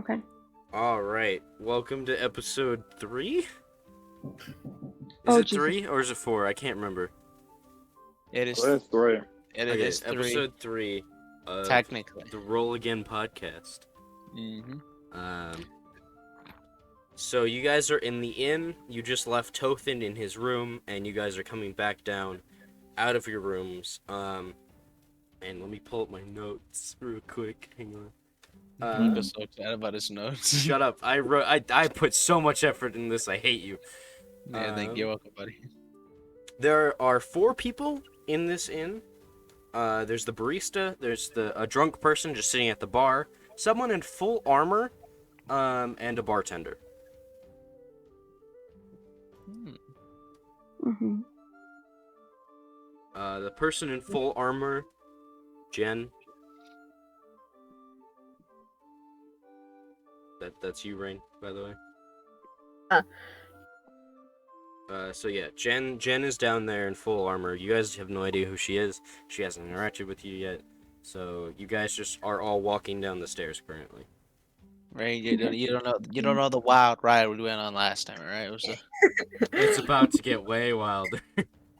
Okay. All right. Welcome to episode 3? Is Oh, it Jesus. 3 or is it 4? I can't remember. It is. That's three. It Okay, is 3. episode 3 of Technically. the RollAgain Podcast. Mm-hmm. So you guys are in the inn. You just left Tothin in his room, and you guys are coming back down out of your rooms. And let me pull up my notes real quick. Hang on. He was so excited about his notes. Shut up. I put so much effort in this. I hate you. Yeah, thank you. You're welcome, buddy. There are 4 people in this inn. There's the barista. There's a drunk person just sitting at the bar. Someone in full armor, and a bartender. Mm-hmm. The person in full armor, Jen. That's you, Rain, by the way. So yeah, Jen is down there in full armor. You guys have no idea who she is. She hasn't interacted with you yet. So you guys just are all walking down the stairs currently. Right? You don't know the wild ride we went on last time, right? It was It's about to get way wilder.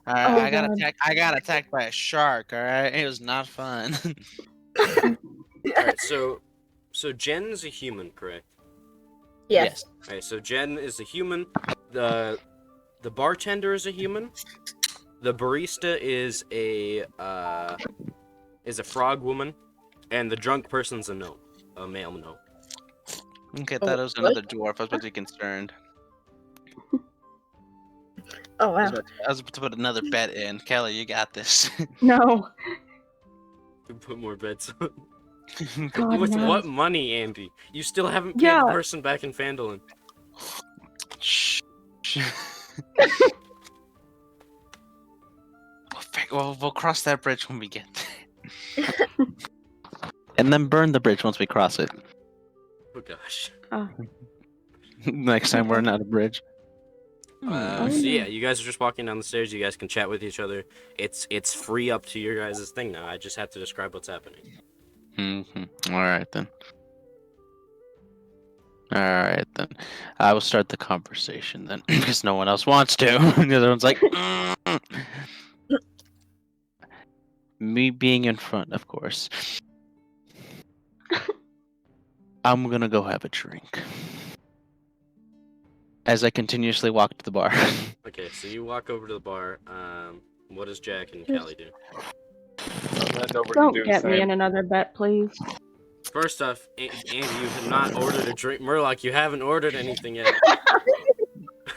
all right, Oh, I got attacked by a shark. All right, it was not fun. Alright, so Jen's a human, correct? Yes. Alright, so Jen is a human. The bartender is a human. The barista is a frog woman, and the drunk person's a gnome, a male gnome. Okay, I thought it was another dwarf. I was about to be concerned. Oh, wow. I was about to put another bet in. Kelly, you got this. No. You put more bets on. God, With no. what money, Andy? You still haven't paid Yeah. the person back in Phandalin. Shh. We'll cross that bridge when we get there. And then burn the bridge once we cross it. Oh gosh. Next time we're not a bridge. So yeah, you guys are just walking down the stairs. You guys can chat with each other. It's free up to your guys' thing now. I just have to describe what's happening. Mm-hmm. All right then. I will start the conversation then, because no one else wants to. The other one's like, me being in front, of course. I'm gonna go have a drink. As I continuously walk to the bar. Okay, so you walk over to the bar. What does Jack and Callie do? Don't get me in another bet, please. First off, Andy, you have not ordered a drink. Murloc, you haven't ordered anything yet.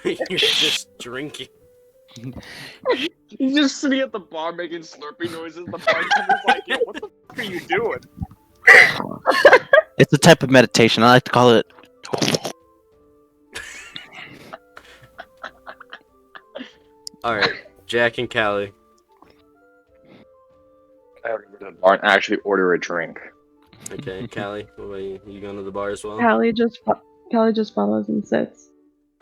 You're just drinking. He's just sitting at the bar making slurpy noises. The bartender's like, "Yo, what the fuck are you doing?" It's a type of meditation. I like to call it. All right, Jack and Callie. I have to go to the bar and actually order a drink. Okay, Callie, what about you? You going to the bar as well? Callie just follows and sits.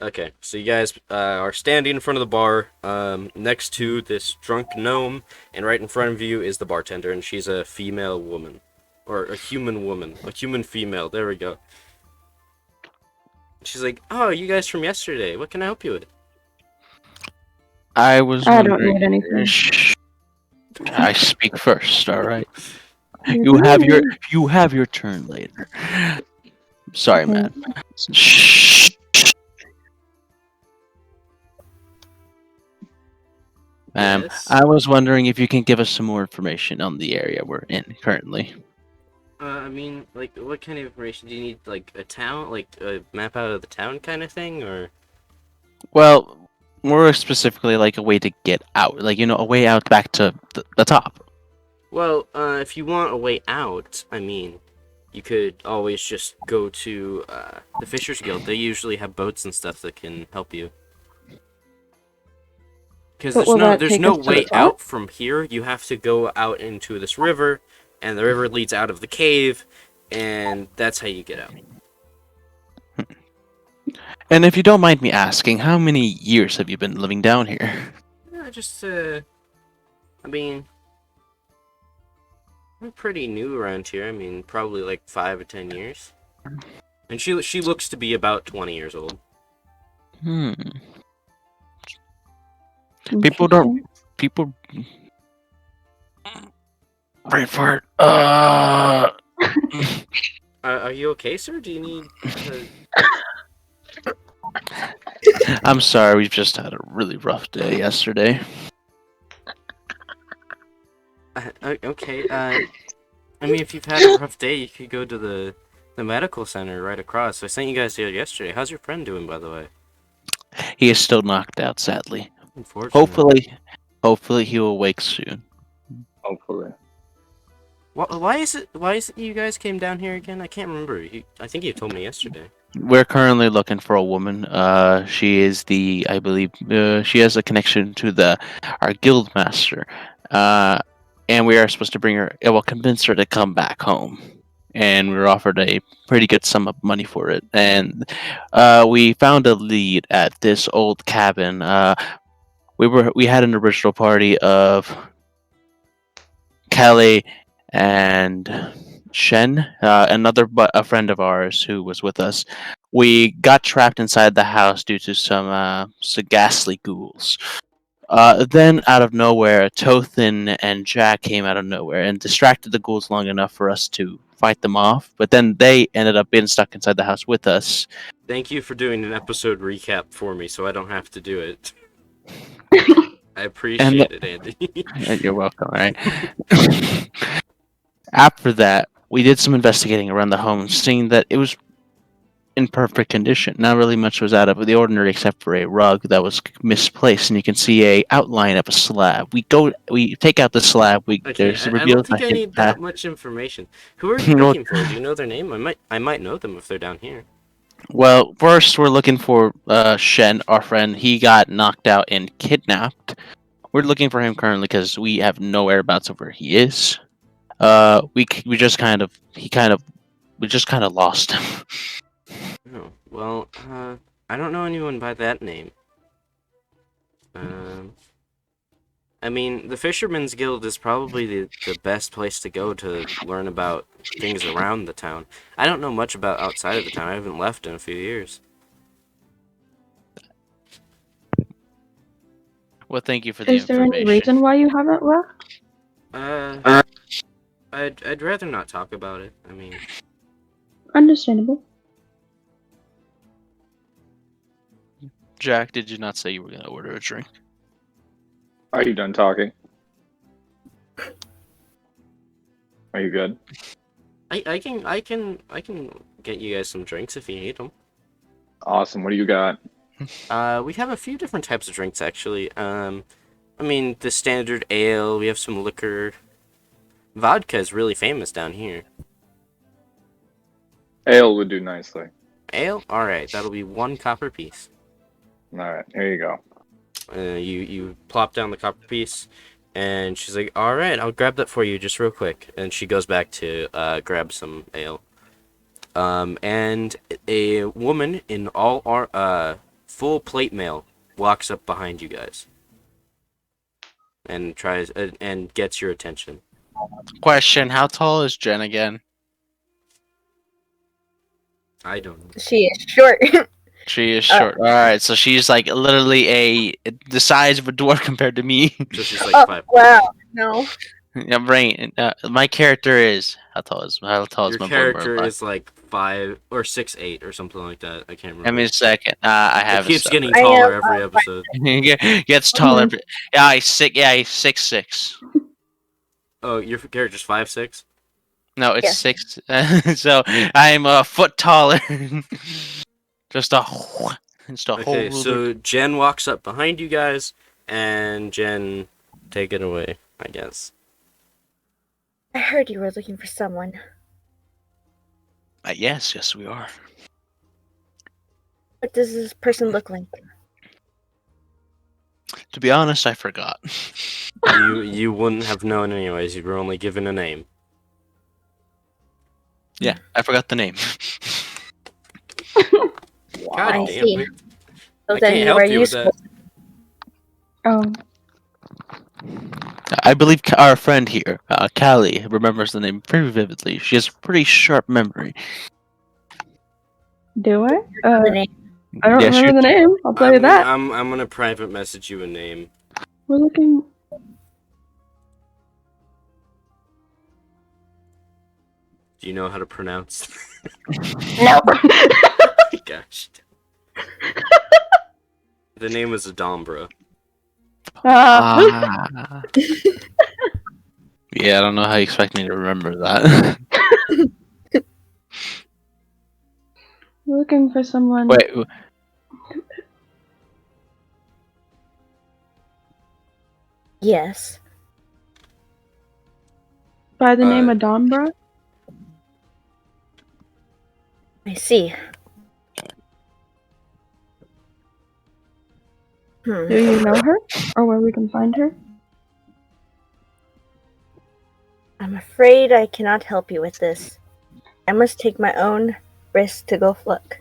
Okay, so you guys are standing in front of the bar, next to this drunk gnome, and right in front of you is the bartender, and she's a female woman. Or a human woman. A human female, there we go. She's like, oh, you guys from yesterday, what can I help you with? I don't need anything. Shh. I speak first, alright? You have your turn later. Sorry, Okay. man. Shh. Yes? I was wondering if you can give us some more information on the area we're in currently. I mean, like, what kind of information? Do you need, like, a town, like, a map out of the town kind of thing, or? Well, more specifically, like a way to get out, like, a way out back to the top. Well, if you want a way out, I mean, you could always just go to, the Fishers Guild. They usually have boats and stuff that can help you. Because there's no way out from here. You have to go out into this river, and the river leads out of the cave, and that's how you get out. And if you don't mind me asking, how many years have you been living down here? I mean, I'm pretty new around here. I mean, probably like 5 or 10 years. And she looks to be about 20 years old. Hmm. People don't. People. Wait for it. Are you okay, sir? Do you need? I'm sorry. We've just had a really rough day yesterday. Okay. I mean, if you've had a rough day, you could go to the medical center right across. I sent you guys there yesterday. How's your friend doing, by the way? He is still knocked out, sadly. Unfortunately. Hopefully he will wake soon. Hopefully. Why is it you guys came down here again? I can't remember. I think you told me yesterday. We're currently looking for a woman. She is I believe, she has a connection to our guild master. And we are supposed to bring her. It will convince her to come back home. And we were offered a pretty good sum of money for it. And we found a lead at this old cabin. We had an original party of Kelly and Shen, a friend of ours who was with us. We got trapped inside the house due to some ghastly ghouls. Then, out of nowhere, Tothin and Jack came out of nowhere and distracted the ghouls long enough for us to fight them off. But then they ended up being stuck inside the house with us. Thank you for doing an episode recap for me, so I don't have to do it. I appreciate it, Andy. You're welcome. Right. After that, we did some investigating around the home, seeing that it was in perfect condition. Not really much was out of the ordinary except for a rug that was misplaced, and you can see a outline of a slab. We take out the slab. Okay, I don't think I need that much information. Who are you looking for? Do you know their name? I might know them if they're down here. Well, first we're looking for Shen, our friend. He got knocked out and kidnapped. We're looking for him currently because we have no whereabouts of where he is. We just kind of lost him. Oh, well, I don't know anyone by that name. I mean, the Fisherman's Guild is probably the best place to go to learn about things around the town. I don't know much about outside of the town. I haven't left in a few years. Well, thank you for the information. Is there any reason why you haven't left? I'd rather not talk about it. I mean, Understandable. Jack, did you not say you were going to order a drink? Are you done talking? Are you good? I can get you guys some drinks if you need them. Awesome. What do you got? We have a few different types of drinks actually. I mean the standard ale. We have some liquor. Vodka is really famous down here. Ale would do nicely. Ale? All right, that'll be 1 copper piece. All right, here you go. You plop down the copper piece, and she's like, "All right, I'll grab that for you just real quick." And she goes back to grab some ale. And a woman in all our full plate mail walks up behind you guys, and tries and gets your attention. Question: how tall is Jen again? I don't know. She is short. She is short. All right, so she's like literally the size of a dwarf compared to me. So she's like 5. Wow. No. I'm right. My character is how tall is Your my character is like 5 or 6'8" or something like that. I can't remember. Give me a second. I have. It keeps getting I taller am, every episode. Gets taller. Yeah, he's 6'6". Oh, your character's 5'6"? No, it's Yeah. 6. So I'm a foot taller. Just a whole. Okay, so Jen walks up behind you guys, and Jen, take it away, I guess. I heard you were looking for someone. Yes, we are. What does this person look like? To be honest, I forgot. You wouldn't have known anyways. You were only given a name. Yeah, I forgot the name. God I damn see. it. So I then can't you help were you with that. useful. I believe our friend here, Callie, remembers the name very vividly. She has a pretty sharp memory. Do I? The name. I don't Yes, remember the name. I'll tell you that. I'm gonna private message you a name. We're looking. Do you know how to pronounce? No. Gosh. The name was Adombra. Ah. Yeah, I don't know how you expect me to remember that. We're looking for someone. Wait, Yes. By the name of Dombra? I see. Do you know her? Or where we can find her? I'm afraid I cannot help you with this. I must take my own risk to go look.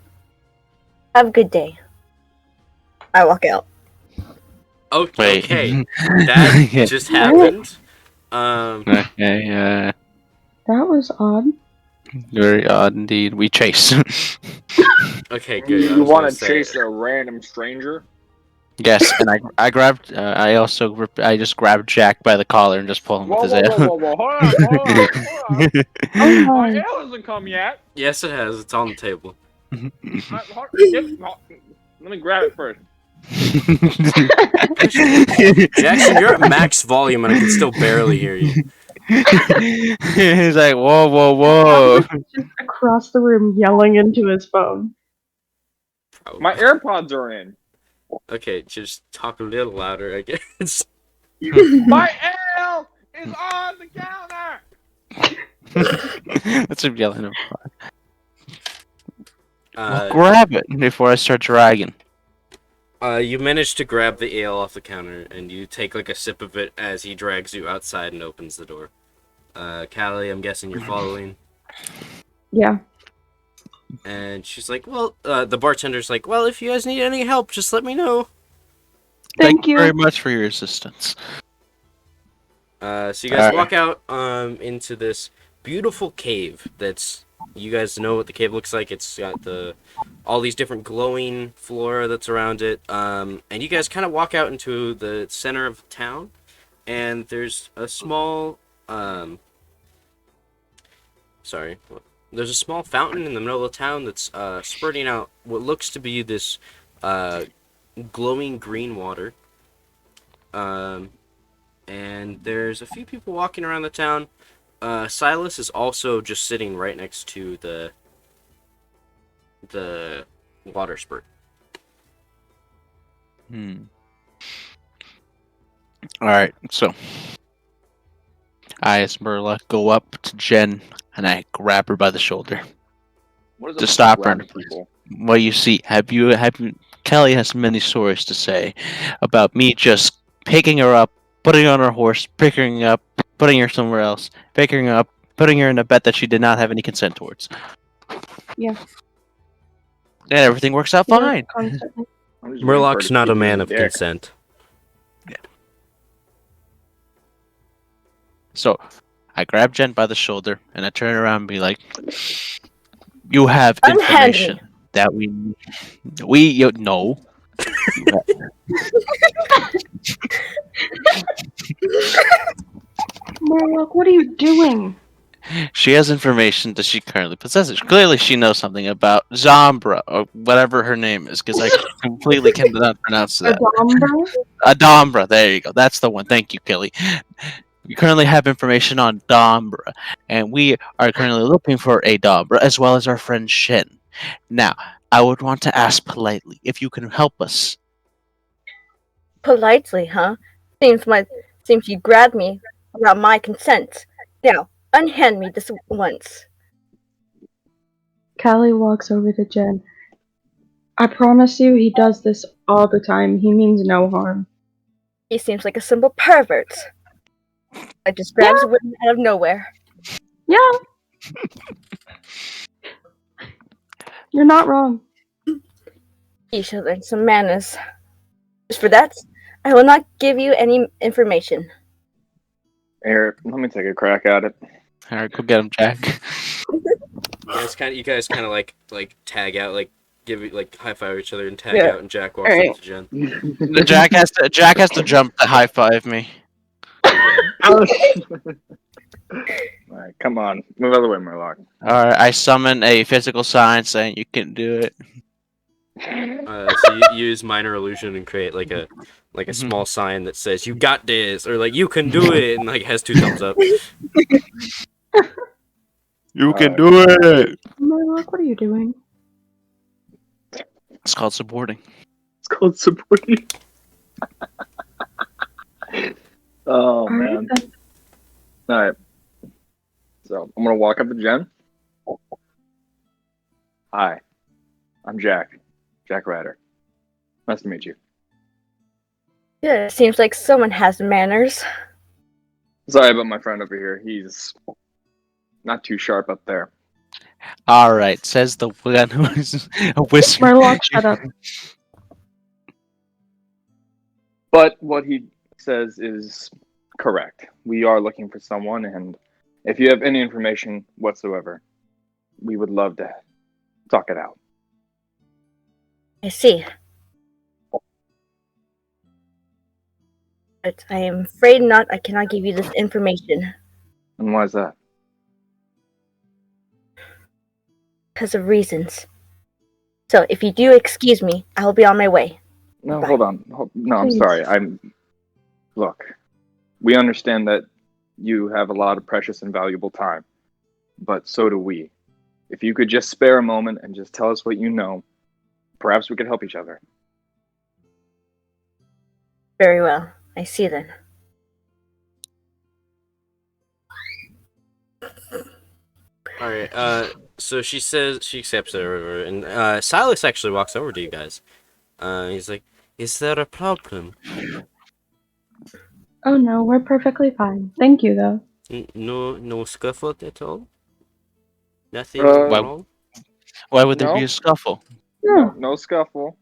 Have a good day. I walk out. Oh, wait. okay. That just happened. Okay, That was odd. very odd indeed. We chase. Okay, good. I You was want gonna to say- chase a random stranger? Yes, and I grabbed. I just grabbed Jack by the collar and just pulled him Whoa, with whoa, his whoa, ale. whoa, whoa, hold on, hold on, hold on. Oh My my. ale hasn't come yet. Yes, it has. It's on the table. Let me grab it first. Jackson, you're at max volume and I can still barely hear you. He's like, whoa, whoa, whoa. Just across the room yelling into his phone. Probably. My AirPods are in. Okay, just talk a little louder, I guess. My ale is on the counter. That's him yelling. At Uh, grab it before I start dragging. You manage to grab the ale off the counter, and you take like a sip of it as he drags you outside and opens the door. Callie, I'm guessing you're following. Yeah. And she's like, well, the bartender's like, well, if you guys need any help, just let me know. Thank you. very much for your assistance. So you guys walk out into this beautiful cave that's, you guys know what the cave looks like. It's got all these different glowing flora that's around it. And you guys kind of walk out into the center of town, and there's a small, there's a small fountain in the middle of town that's spurting out what looks to be this glowing green water. And there's a few people walking around the town. Silas is also just sitting right next to the water spurt. Alright, so I, as Merla, go up to Jen and I grab her by the shoulder. What is To up with stop her. grabbing people? Well, you see, Kelly has many stories to say about me just picking her up, putting her on her horse, picking her up, putting her somewhere else, picking her up, putting her in a bed that she did not have any consent towards. Yeah. And everything works out fine. Constantly. I'm just waiting for her Murloc's to not a keep man being of dick. consent. So, I grab Jen by the shoulder and I turn around and be like, "You have Unhand information me. that no." Murloc, what are you doing? She has information that she currently possesses. Clearly, she knows something about Zombra or whatever her name is, because I completely cannot pronounce that. Adombra? Adombra, there you go. That's the one. Thank you, Kelly. We currently have information on Dombra, and we are currently looking for a Dombra as well as our friend Shen. Now, I would want to ask politely if you can help us. Politely, huh? Seems you grabbed me without my consent. Now, unhand me this once. Callie walks over to Jen. I promise you he does this all the time. He means no harm. He seems like a simple pervert. I just grabs women out of nowhere. Yeah. You're not wrong. You should learn some manners. Just for that, I will not give you any information. Eric, let me take a crack at it. Alright, go get him, Jack. You guys kind of like tag out, like give it like high five each other and tag Yeah. out, and Jack walks Alright. up to Jen. Jack has to jump to high five me. Alright, come on. Move out of the way, Murloc. All right, I summon a physical sign saying you can do it. So you use minor illusion and create like a small sign that says "You got this" or like "You can do it" and like has 2 thumbs up. You can Alright. do it. Murloc, what are you doing? It's called supporting. It's called supporting. Oh, Alright, man. then. Alright. So, I'm gonna walk up to Jen. Hi. I'm Jack. Jack Ryder. Nice to meet you. Yeah, it seems like someone has manners. Sorry about my friend over here. He's not too sharp up there. All right, says the one who's a whisper. Murloc, shut up. But what he says is correct. We are looking for someone, and if you have any information whatsoever, we would love to talk it out. I see. But I am afraid not. I cannot give you this information And why is that? because of reasons. So, if you do excuse me, I will be on my way. No, Bye. hold on. No, I'm Please. sorry. Look, we understand that you have a lot of precious and valuable time, but so do we. If you could just spare a moment and just tell us what you know, perhaps we could help each other. Very well. I see then. All right. So she says she accepts it, or whatever, and Silas actually walks over to you guys. He's like, "Is there a problem?" Oh no, we're perfectly fine. Thank you, though. No scuffle at all. Nothing Uh, wrong. Why would there be No. a scuffle? No. No scuffle.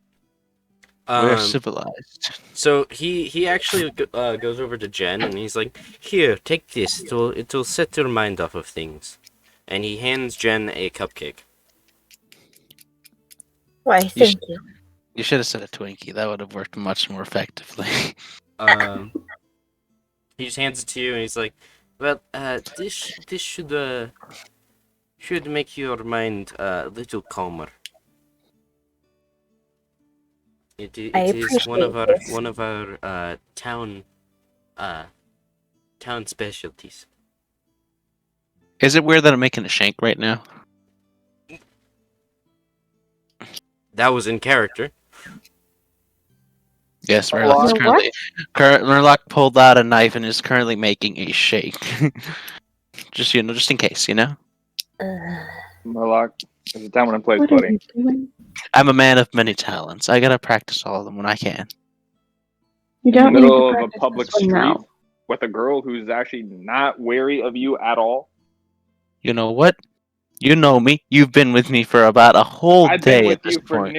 We're Um, civilized. So he actually goes over to Jen and he's like, "Here, take this. It'll set your mind off of things." And he hands Jen a cupcake. Why, thank you. You should have said a Twinkie. That would have worked much more effectively. He just hands it to you and he's like, "Well, this should make your mind a little calmer. It I is one of appreciate our town specialties." Is it weird that I'm making a shank right now? That was in character. Yes, What? Murloc is What? currently. Murloc pulled out a knife and is currently making a shake. just just in case, Murloc, there's a time when I play, What are buddy. you doing? I'm a man of many talents. I gotta practice all of them when I can. You In the don't need middle to of a practice public this one street now. with a girl who's actually not wary of you at all. You know what? You know me. You've been with me for about a whole I've day been with at this you for point.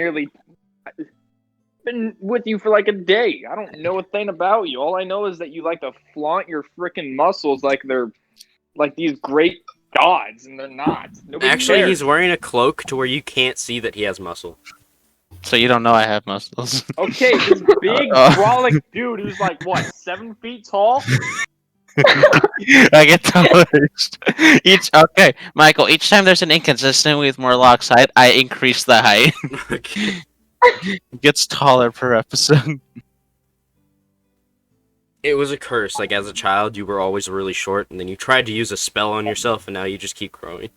been with you for like a day. I don't know a thing about you. All I know is that you like to flaunt your freaking muscles like they're like these great gods, and they're not. Nobody Actually, cares. he's wearing a cloak to where you can't see that he has muscle. So you don't know I have muscles. Okay, this big brolic dude who's like what, 7 feet tall? I get touched. Okay, Michael. Each time there's an inconsistency with Morlock's height, I increase the height. Okay. It gets taller per episode. It was a curse. Like, as a child, you were always really short, and then you tried to use a spell on yourself, and now you just keep growing.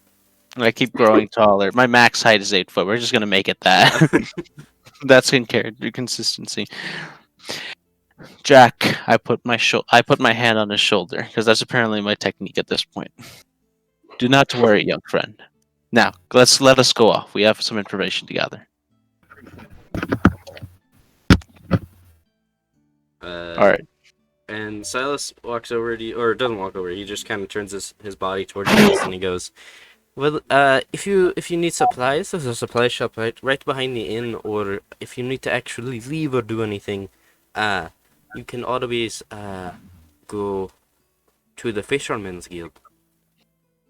I keep growing taller. My max height is 8 foot. We're just gonna make it that. That's in character consistency. Jack, I put my hand on his shoulder because that's apparently my technique at this point. Do not worry, young friend. Now, let us go off. We have some information to gather. All right. And Silas walks over to you, or doesn't walk over. He just kind of turns his body towards you, and he goes, "Well, if you need supplies, there's a supply shop right behind the inn. Or if you need to actually leave or do anything, you can always go to the Fisherman's Guild.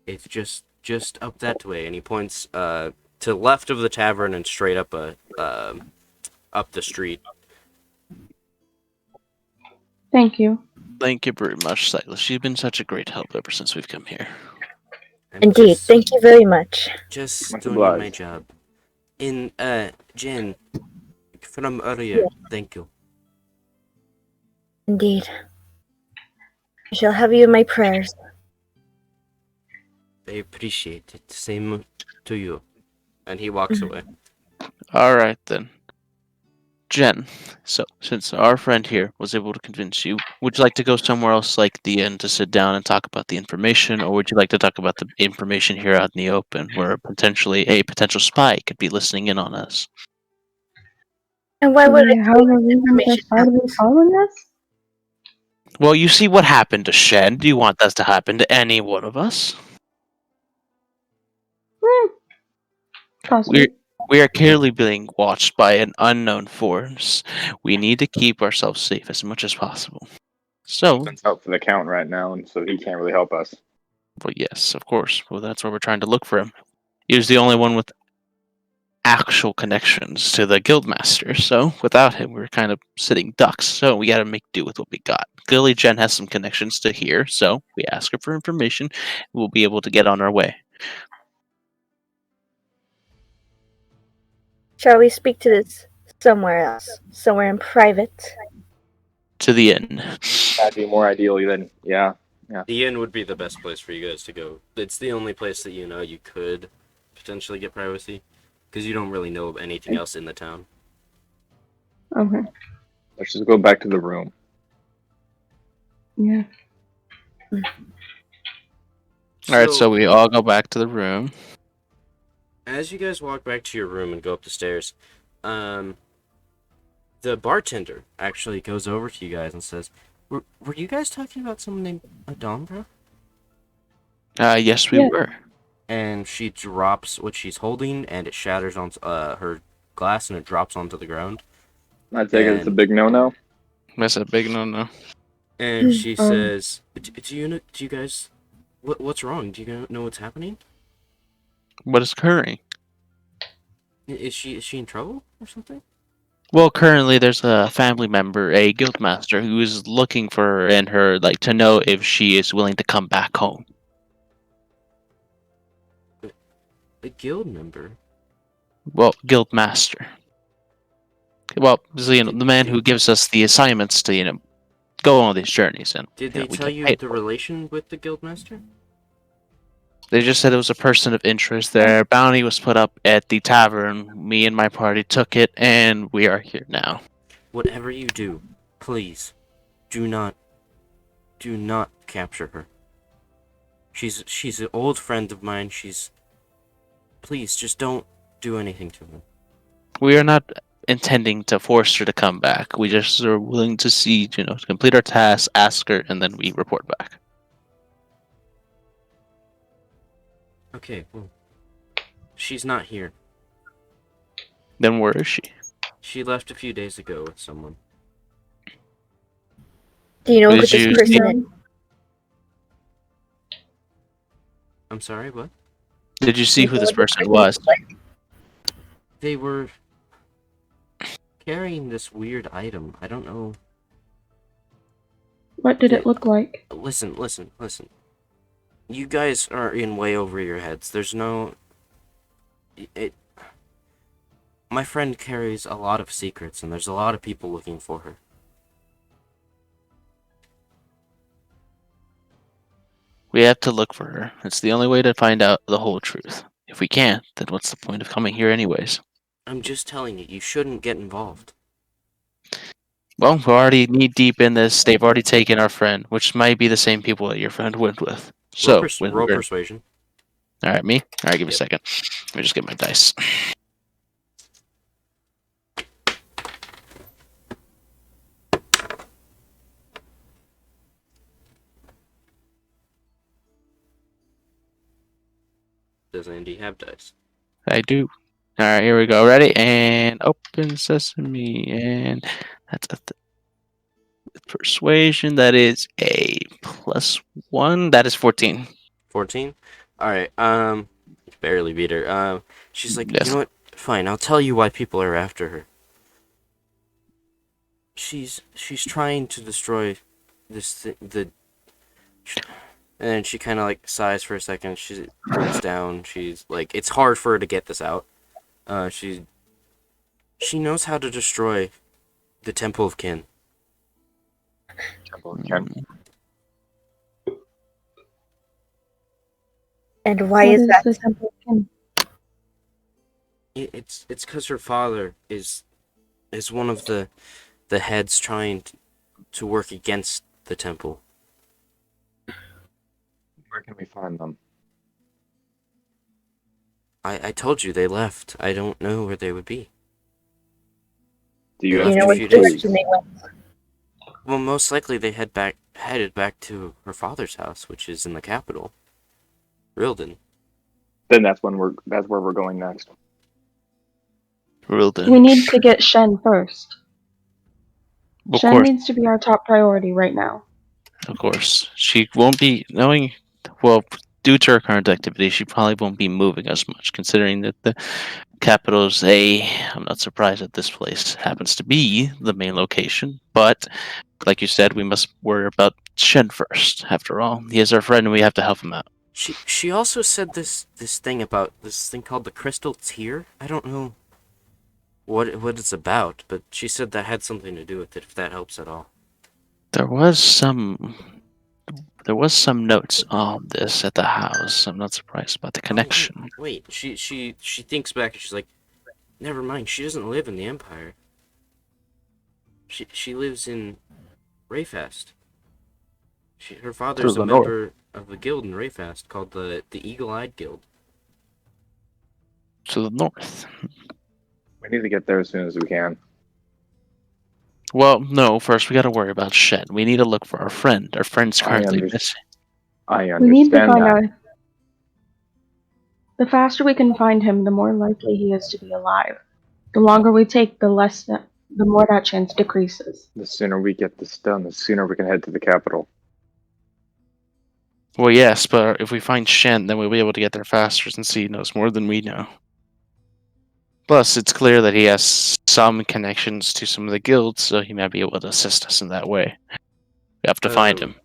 It's just just up that way, and he points to the left of the tavern and straight up up the street. Thank you. Thank you very much, Silas. You've been such a great help ever since we've come here. I'm Indeed, thank you very much. Just Much doing obliged. my job. Jen, from earlier, thank you. Indeed. I shall have you in my prayers. I appreciate it. Same to you. And he walks away. All right, then. Jen, so since our friend here was able to convince you, would you like to go somewhere else like the inn to sit down and talk about the information, or would you like to talk about the information here out in the open where potentially a potential spy could be listening in on us? And why would Do I they have a reason for spy to be following us? Well, you see what happened to Shen. Do you want that to happen to any one of us? Possibly. We are clearly being watched by an unknown force. We need to keep ourselves safe as much as possible. So, It's out for the count right now, and so he can't really help us. well, yes, of course. Well, that's why we're trying to look for him. He was the only one with actual connections to the guildmaster. So, without him, we were kind of sitting ducks. So, we got to make do with what we got. Clearly, Jen has some connections to here. So, we ask her for information. We'll be able to get on our way. Shall we speak to this somewhere else? Somewhere in private? To the inn. That'd be more ideal than, yeah. The inn would be the best place for you guys to go. It's the only place that you know you could potentially get privacy, because you don't really know of anything else in the town. Okay. Let's just go back to the room. Yeah. Alright, so we all go back to the room. As you guys walk back to your room and go up the stairs, the bartender actually goes over to you guys and says, Were you guys talking about someone named Adombra? Yes, we Yeah. were. And she drops what she's holding, and it shatters on her glass, and it drops onto the ground. I take it it's a big no-no. That's a big no-no. And she says, "Do you guys, what's wrong? Do you know what's happening? What is occurring? Is she in trouble or something?" Well, currently there's a family member, a guildmaster, who is looking for her and her, like, to know if she is willing to come back home. A guild member? Well, guildmaster. Well, so, the man who gives us the assignments to, go on these journeys. And Did they we tell get you paid the for it. relation with the guildmaster? They just said it was a person of interest. Their bounty was put up at the tavern. Me and my party took it, and we are here now. Whatever you do, please, do not capture her. She's an old friend of mine. Please, just don't do anything to her. We are not intending to force her to come back. We just are willing to see, to complete our task, ask her, and then we report back. Okay, well, she's not here. Then where is she? She left a few days ago with someone. Do you know who Did this you person see- is? I'm sorry, what? Did you see who this person was? They were carrying this weird item. I don't know. What did it look like? Listen. You guys are in way over your heads. There's no... My friend carries a lot of secrets, and there's a lot of people looking for her. We have to look for her. It's the only way to find out the whole truth. If we can't, then what's the point of coming here anyways? I'm just telling you, you shouldn't get involved. Well, we're already knee-deep in this. They've already taken our friend, which might be the same people that your friend went with. So, Roll persuasion. Alright, me? Alright, give me Yep. a second. Let me just get my dice. Does Andy have dice? I do. Alright, here we go. Ready? And open sesame. And that's persuasion. That is a +1. That is 14. 14? All right. Barely beat her. She's like, you Yes. know what? Fine. I'll tell you why people are after her. She's trying to destroy the. And then she kind of like sighs for a second. She breaks down. She's like, it's hard for her to get this out. She knows how to destroy the Temple of Kin. Temple of Ken. And why What is is that? the Temple of Kin? It's because her father is one of the heads trying to work against the temple. Where can we find them? I told you they left. I don't know where they would be. Do you You have You know to which feed any us. direction they went? Well, most likely they headed back to her father's house, which is in the capital, Rilden. Then that's where we're going next. Real We need to get Shen first. Of Shen course, needs to be our top priority right now. of course. She won't be knowing. Well, due to her current activity, she probably won't be moving as much, considering that the capital's I'm not surprised that this place happens to be the main location, but like you said, we must worry about Shen first. After all, he is our friend, and we have to help him out. She also said this thing about this thing called the Crystal Tear. I don't know what it's about, but she said that had something to do with it. If that helps at all. There was some notes on this at the house. I'm not surprised about the connection. Wait. She thinks back and she's like, never mind. She doesn't live in the Empire. She lives in Rayfast. Her father's To a the north. member of the guild in Rayfast called the Eagle-Eyed Guild. To the north. We need to get there as soon as we can. Well, no. First, we got to worry about Shen. We need to look for our friend. Our friend's I currently understand. missing. I We need to understand find that. out. The faster we can find him, the more likely he is to be alive. The longer we take, the more that chance decreases. The sooner we get this done, the sooner we can head to the capital. Well, yes, but if we find Shen, then we'll be able to get there faster since he knows more than we know. Plus, it's clear that he has some connections to some of the guilds, so he might be able to assist us in that way. We have to find him.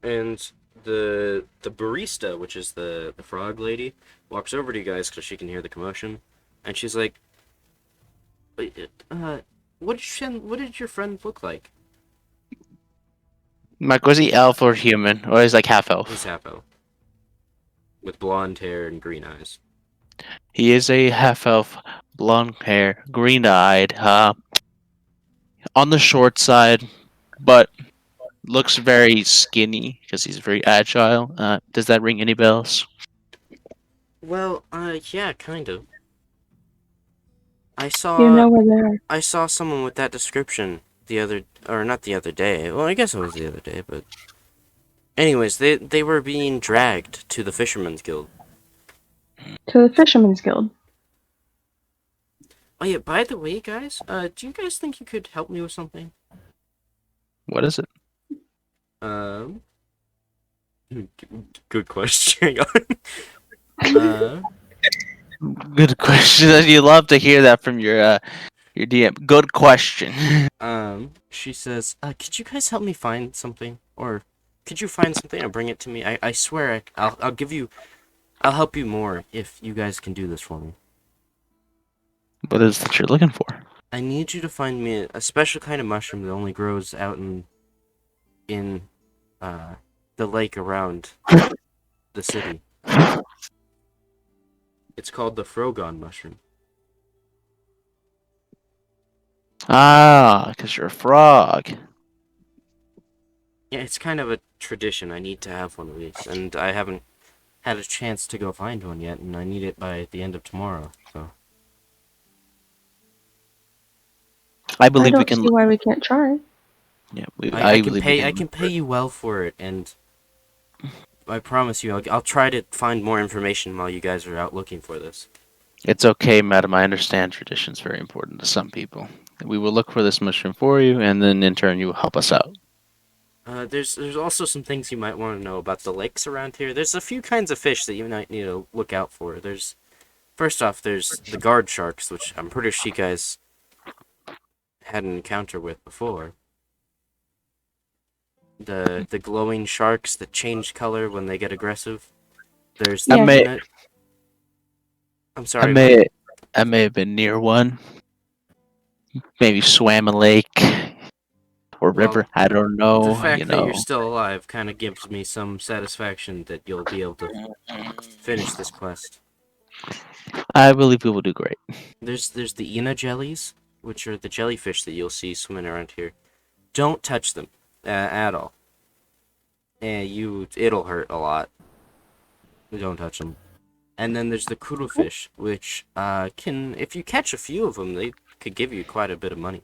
And the barista, which is the frog lady, walks over to you guys because she can hear the commotion, and she's like, what did your friend look like? Mike, was he elf or human? Or he's like half elf? He's half elf, with blonde hair and green eyes. He is a half elf, blonde hair, green eyed, on the short side, but looks very skinny because he's very agile. Does that ring any bells? Well, yeah, kind of. I You saw know we're there. I saw someone with that description not the other day. Well, I guess it was the other day, but anyways, they were being dragged to the Fisherman's Guild. To the Fisherman's Guild. Oh yeah, by the way, guys, do you guys think you could help me with something? What is it? Good question. Good question. You love to hear that from your DM. Good question. She says, could you guys help me find something? Or could you find something and bring it to me? I swear I'll help you more if you guys can do this for me. What is it that you're looking for? I need you to find me a special kind of mushroom that only grows out in the lake around the city. It's called the Frogon mushroom. Ah, because you're a frog. Yeah, it's kind of a tradition. I need to have one of these, and I haven't had a chance to go find one yet, and I need it by the end of tomorrow. So I I believe we don't can. see why we can't try. Yeah, I can believe pay. we I can pay you well for it, and I promise you, I'll try to find more information while you guys are out looking for this. It's okay, madam. I understand tradition's very important to some people. We will look for this mushroom for you, and then in turn, you will help us out. There's also some things you might want to know about the lakes around here. There's a few kinds of fish that you might need to look out for. First off, there's the guard sharks, which I'm pretty sure you guys had an encounter with before. The glowing sharks that change color when they get aggressive. There's the Yeah. unit. I'm I sorry. may have been near one. Maybe swam a lake or Well, river. I don't the know. fact that you're still alive kind of gives me some satisfaction that you'll be able to finish this quest. I believe we will do great. There's the Ina jellies, which are the jellyfish that you'll see swimming around here. Don't touch them at all. It'll hurt a lot. Don't touch them. And then there's the kudofish, which if you catch a few of them, they could give you quite a bit of money.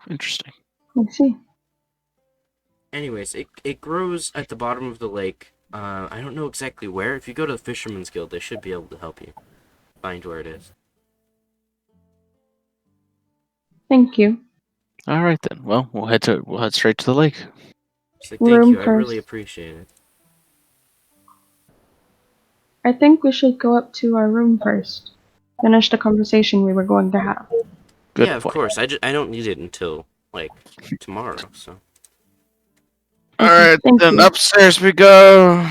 Interesting. I see. Anyways, it grows at the bottom of the lake. I don't know exactly where. If you go to the Fisherman's Guild, they should be able to help you find where it is. Thank you. All right then. Well, we'll head straight to the lake. It's like, thank Room you. I really first. appreciate it. I think we should go up to our room first. Finish the conversation we were going to have. Good Yeah, of point. course. I don't need it until like tomorrow. So All Okay, right, thank then you. upstairs we go.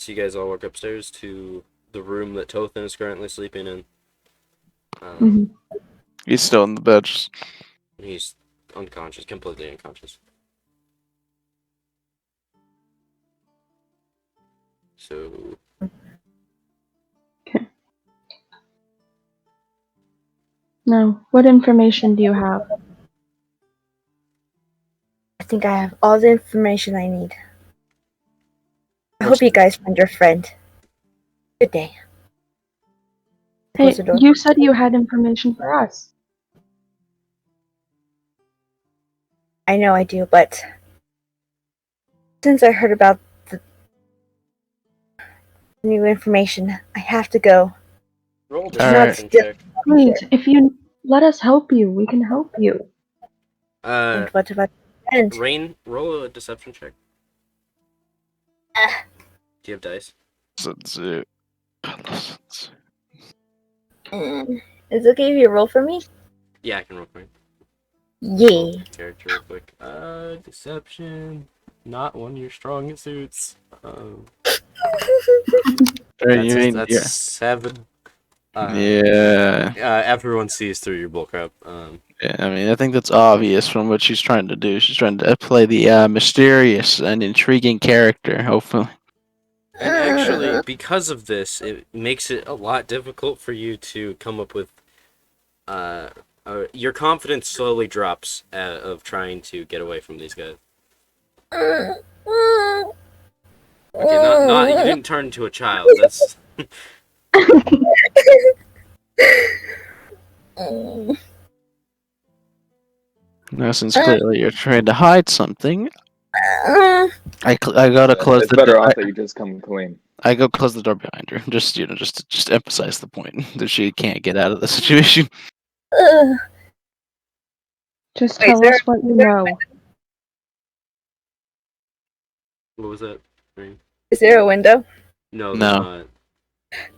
you guys all walk upstairs to the room that Tothan is currently sleeping in. Mhm. He's still in the bed. Just... He's unconscious, completely unconscious. So Now, what information do you have? I think I have all the information I need. I hope you guys find your friend. Good day. Hey, Close the door. you said you had information for us. I know I do, but since I heard about the new information, I have to go. roll All deception right. check. Please, if you let us help you, we can help you. And what about and Rain, roll a deception check. Ah. Do you have dice? Is it okay if you roll for me? Yeah, I can roll for you. Yay. Character real quick. Deception. Not one of your strongest suits. That's 7. Yeah. Everyone sees through your bullcrap. Yeah, I mean, I think that's obvious from what she's trying to do. She's trying to play the mysterious and intriguing character, hopefully. And actually, because of this, it makes it a lot difficult for you to come up with. Your confidence slowly drops of trying to get away from these guys. Okay, not you didn't turn into a child. That's. Now, since clearly you're trying to hide something, I gotta close It's the better door. off that you just come clean. I go close the door behind her, just to emphasize the point that she can't get out of the situation. Just Wait, tell is us what you know. What was that? Rain? Is there a window? No, there's No. not.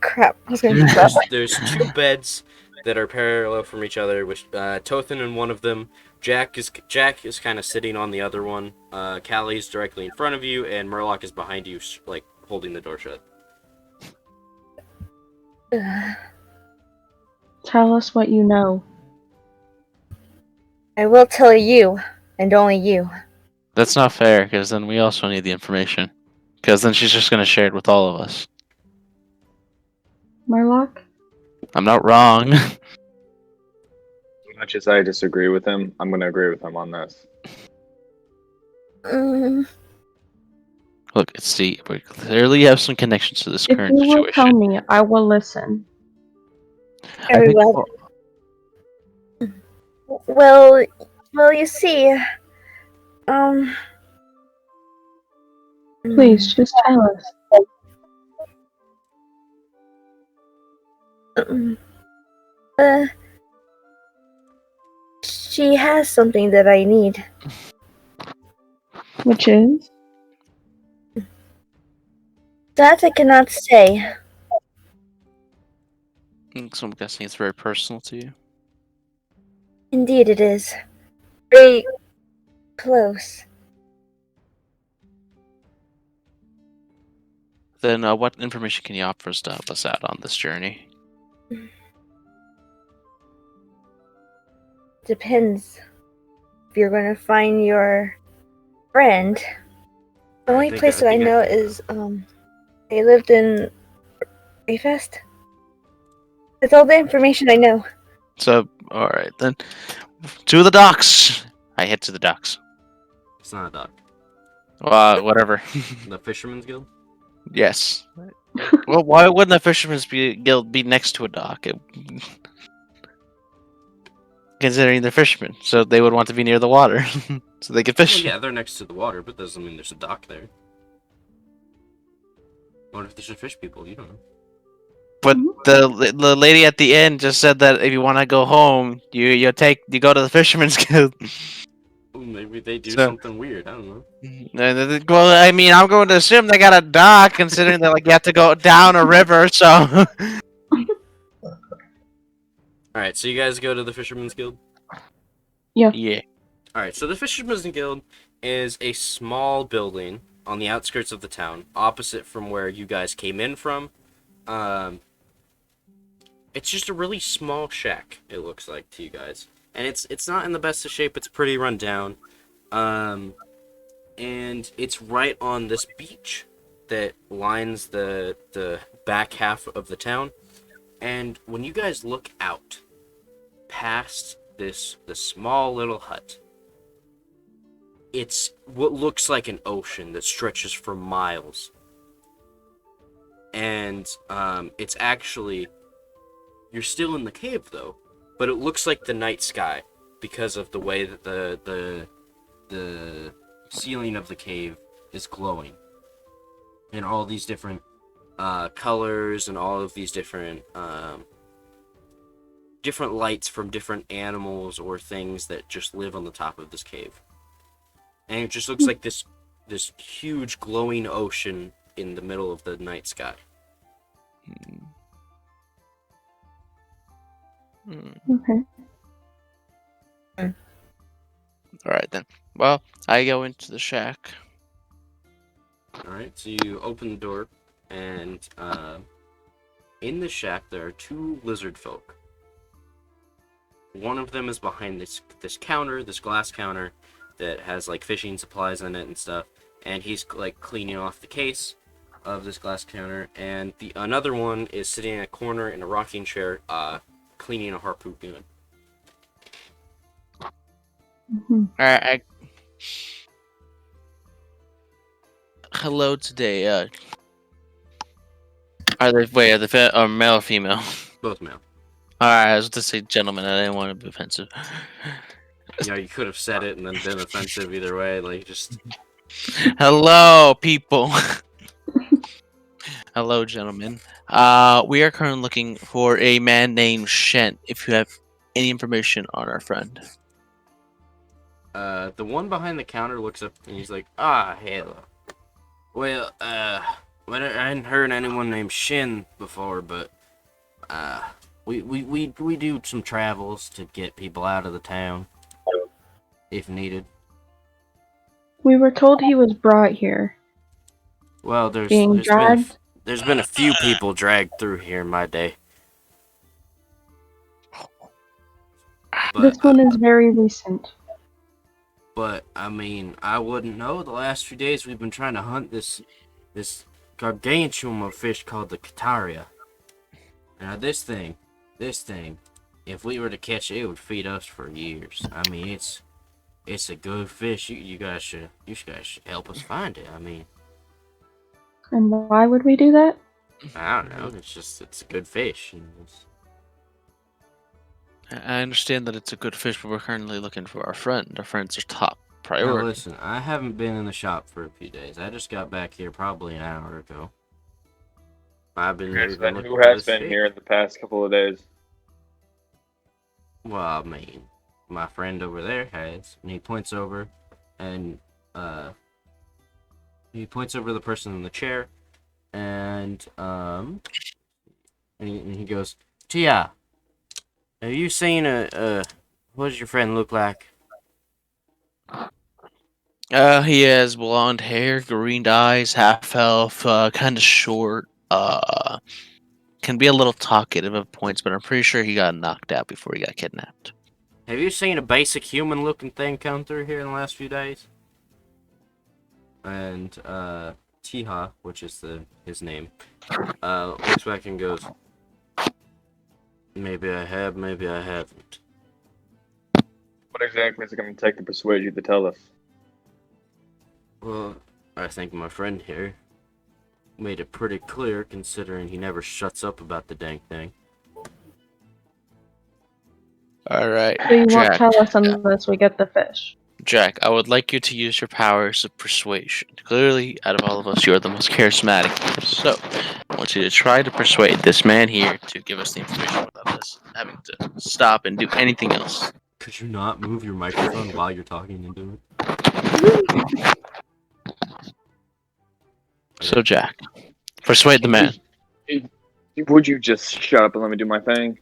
Crap. I was gonna do that. There's 2 beds that are parallel from each other, which Tothan in one of them. Jack is kind of sitting on the other one. Callie's directly in front of you, and Murloc is behind you, like holding the door shut. Tell us what you know. I will tell you, and only you. That's not fair, because then we also need the information. Because then she's just gonna share it with all of us. Murloc? I'm not wrong. As much as I disagree with him, I'm going to agree with him on this. Look, it's we clearly have some connections to this If current you will tell situation. me, I will listen. I think- Well, you see, Please, just tell us. She has something that I need. Which is? That I cannot say. So I'm guessing it's very personal to you. Indeed it is. Very close. Then what information can you offer us to help us out on this journey? Depends. If you're gonna find your friend. The only place that I know is, they lived in Rayfest. That's all the information I know. So, alright then. To the docks! I head to the docks. It's not a dock. Whatever. The Fisherman's Guild? Yes. Well, why wouldn't the Fisherman's Guild be next to a dock? Considering they're fishermen, so they would want to be near the water, so they could Well, fish. yeah, they're next to the water, but doesn't mean there's a dock there. What if there's a fish people? You don't know. But the lady at the end just said that if you want to go home, you go to the Fisherman's Guild. Well, maybe they do So- something weird. I don't know. Well, I mean, I'm going to assume they got a dock, considering that like you have to go down a river. So, Alright, so you guys go to the Fisherman's Guild? yeah. Alright, so the Fisherman's Guild is a small building on the outskirts of the town, opposite from where you guys came in from. It's just a really small shack, it looks like to you guys. And it's not in the best of shape, it's pretty run down. And it's right on this beach that lines the back half of the town. And when you guys look out past the small little hut, it's what looks like an ocean that stretches for miles. And it's actually, you're still in the cave though, but it looks like the night sky because of the way that the ceiling of the cave is glowing, and all these different colors and all of these different lights from different animals or things that just live on the top of this cave. And it just looks like this huge glowing ocean in the middle of the night sky. Okay. Alright then. Well, I go into the shack. Alright, so you open the door, and in the shack there are two lizard folk. One of them is behind this counter, this glass counter, that has like fishing supplies in it and stuff, and he's like cleaning off the case of this glass counter, and another one is sitting in a corner in a rocking chair, cleaning a harpoon gun. Mhm. Alright, hello today. Are they male or female? Both male. Alright, I was to say gentlemen. I didn't want to be offensive. Yeah, you could have said it and then been offensive either way. Like, just Hello, people. Hello, gentlemen. We are currently looking for a man named Shen. If you have any information on our friend. the one behind the counter looks up and he's like, "Ah, hello. Well, I hadn't heard anyone named Shin before, but we do some travels to get people out of the town if needed. We were told he was brought here. Well, Being dragged? there's been a few people dragged through here in my day. But, This one is very recent. But I mean, I wouldn't know. The last few days we've been trying to hunt this gargantuan of fish called the Kataria. Now this thing, if we were to catch it, it would feed us for years. I mean, it's a good fish. You guys should help us find it. I mean, And why would we do that? I don't know. It's a good fish. And I understand that it's a good fish, but we're currently looking for our friend. Our friend's our top now priority. listen, I haven't been in the shop for a few days. I just got back here probably an hour ago. Who has been looking for this fish. here in the past couple of days? Well, I mean, my friend over there has. And he points over, and the person in the chair, and he goes, Tia, have you seen what does your friend look like? He has blonde hair, green eyes, half elf, kind of short. Can be a little talkative at points, but I'm pretty sure he got knocked out before he got kidnapped. Have you seen a basic human-looking thing come through here in the last few days? And Tiha, which is his name, looks back and goes, maybe I have, maybe I haven't. What exactly is it going to take to persuade you to tell us? Well, I think my friend here made it pretty clear, considering he never shuts up about the dang thing. All right, So you won't Jack. tell us unless we get the fish. Jack, I would like you to use your powers of persuasion. Clearly, out of all of us, you are the most charismatic. So, I want you to try to persuade this man here to give us the information without us having to stop and do anything else. Could you not move your microphone while you're talking into it? So, Jack, persuade the man. Would you just shut up and let me do my thing?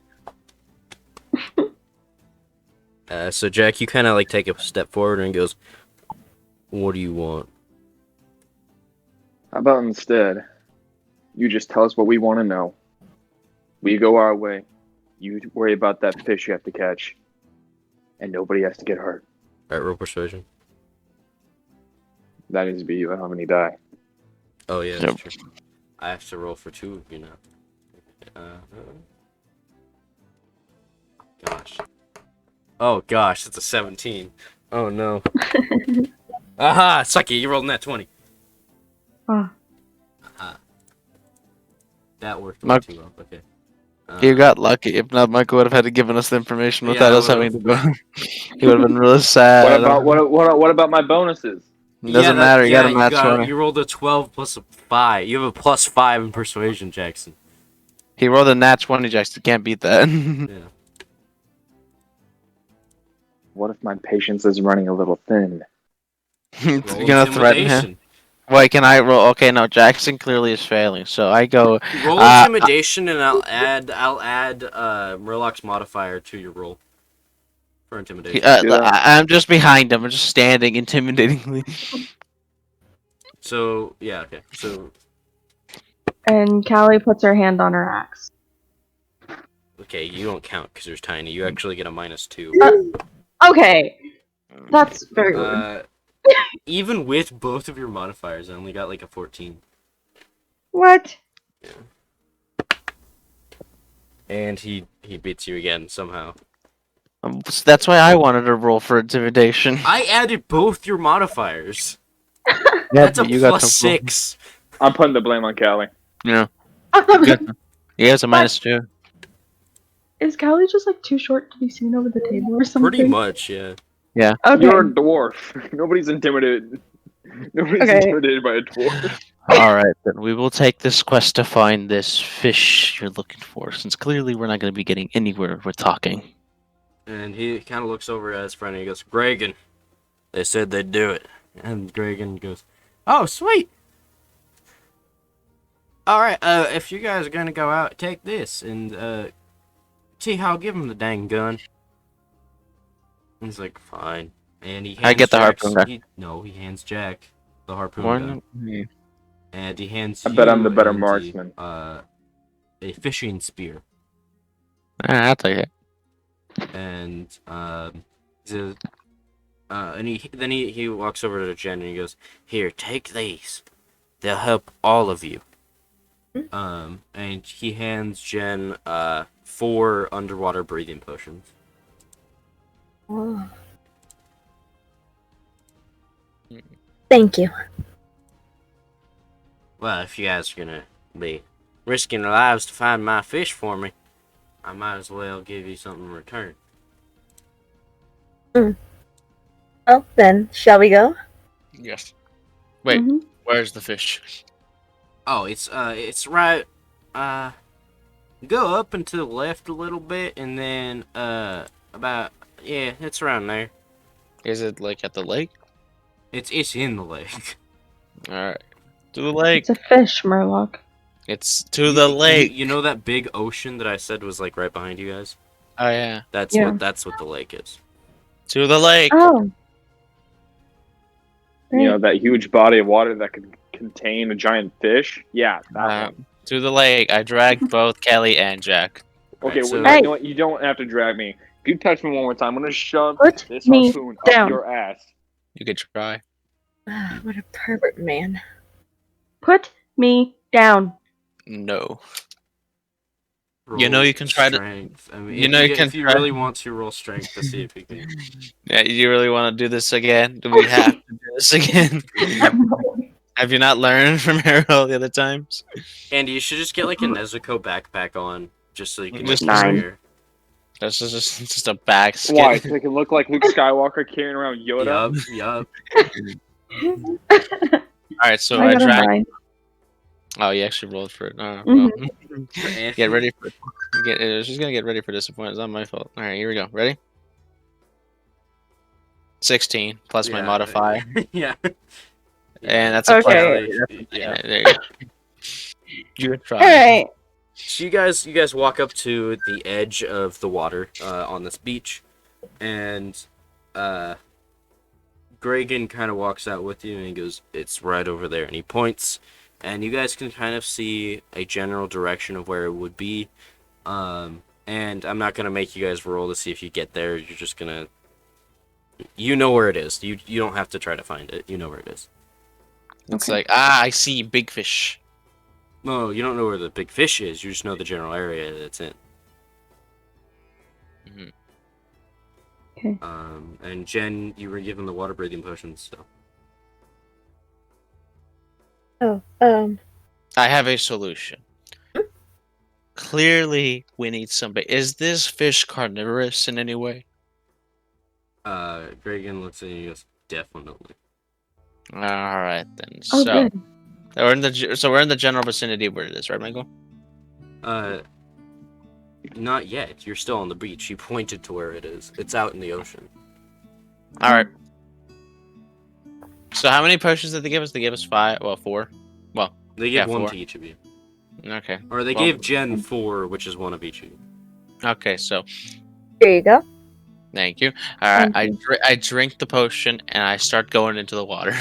So Jack, you kind of like take a step forward and goes, what do you want? How about instead, you just tell us what we want to know. We go our way. You worry about that fish you have to catch. And nobody has to get hurt. Alright, roll persuasion. That needs to be you. How many die? Oh yeah, that's true. I have to roll for 2 of you now. Gosh. Oh gosh, it's a 17. Oh no. Aha! Sucky, you rolled in that 20. Ah. Aha. That worked My- too well. Okay. You got lucky. If not, Michael would have had to give us the information without Yeah, us having to go. He would have been really sad. What about my bonuses? Doesn't matter. You got a match 20. You rolled a 12 plus a 5. You have a plus 5 in persuasion, Jackson. He rolled a nat 20, Jackson. Can't beat that. Yeah. What if my patience is running a little thin? You're Roll gonna threaten him. intimidation. Wait, can I roll? Okay, no. Jackson clearly is failing, so I go. Roll intimidation, and I'll add Murloc's modifier to your roll for intimidation. I'm just behind him. I'm just standing intimidatingly. So yeah, okay. So And Callie puts her hand on her axe. okay, you don't count because there's tiny. You actually get a -2. Okay. That's very rude. Even with both of your modifiers, I only got like a 14. What? And he beats you again somehow. So that's why I wanted to roll for intimidation. I added both your modifiers. Yeah, That's a but you got plus some- 6. I'm putting the blame on Callie. Yeah. He has a -2. Is Callie just like too short to be seen over the table or something? Pretty much, yeah. Okay. You're a dwarf. Nobody's intimidated. Nobody's Okay. intimidated by a dwarf. All right, then we will take this quest to find this fish you're looking for, since clearly we're not going to be getting anywhere with talking. And he kind of looks over at his friend and he goes, Gregan, they said they'd do it. And Gregan goes, oh, sweet. Alright, if you guys are going to go out, take this. And, T-How, give him the dang gun. And he's like, fine. And he hands I get the Jack harpoon gun. he hands Jack the harpoon Why gun. not? And he hands I bet I'm the you better and marksman. a fishing spear. I'll take it. And he walks over to Jen and he goes, here, take these. They'll help all of you. And he hands Jen 4 underwater breathing potions. Oh. Thank you. Well, if you guys are gonna be risking your lives to find my fish for me, I might as well give you something in return. Well, then, shall we go? Yes. Wait, Mhm. where's the fish? Oh, it's right. Go up and to the left a little bit, and then about Yeah, it's around there. Is it like at the lake? It's in the lake. All right, to the lake. It's a fish, Murloc. It's to the lake. You know that big ocean that I said was like right behind you guys? Oh yeah, That's Yeah. what the lake is. to the lake. Oh. You know, that huge body of water that could contain a giant fish? Yeah, that one. To the lake. I dragged both Kelly and Jack. Okay, Right, so- well, you know what? You don't have to drag me. If you touch me one more time, I'm going to shove Put this me harpoon down. up your ass. You could try. What a pervert man. Put me down. No. Roll You know you can try to- strength. I mean, you know you can if you try- really want to roll strength to see if you can. Yeah, you really want to do this again? Do we have to do this again? Have you not learned from Harold the other times? Andy, you should just get like a Nezuko backpack on, just so you can Just like, nine. carry. This is just a back skin. Why? So they can look like Luke Skywalker carrying around Yoda? Yup. All right, so I I got a dragged. 9. Oh, you actually rolled for it. Oh, Mhm. well. Get ready for. She's gonna get ready for disappointment. It's not my fault. All right, here we go. Ready? 16 plus my modifier, Yeah. and that's a Okay. plus. Yeah. There you go. You would try. Alright. So you guys walk up to the edge of the water on this beach, and Gragan kind of walks out with you and he goes, "It's right over there," and he points, and you guys can kind of see a general direction of where it would be. And I'm not gonna make you guys roll to see if you get there. You're just gonna, you know where it is. You don't have to try to find it. You know where it is. It's Okay. like I see big fish. No, you don't know where the big fish is. You just know the general area that it's in. Mhm. Okay. And Jen, you were given the water breathing potions, so. I have a solution. Clearly, we need somebody. Is this fish carnivorous in any way? Gragan looks at you and goes, "Definitely." All right then. Oh, So good. we're in the general vicinity where it is, right, Michael? Not yet. You're still on the beach. You pointed to where it is. It's out in the ocean. All right. So how many potions did they give us? They gave us 5. Well, 4. They Yeah, gave one 4. to each of you. Okay. Or they Well- gave Jen 4, which is one of each of you. Okay. So There you go. thank you. All right. Thank you. I drink the potion and I start going into the water.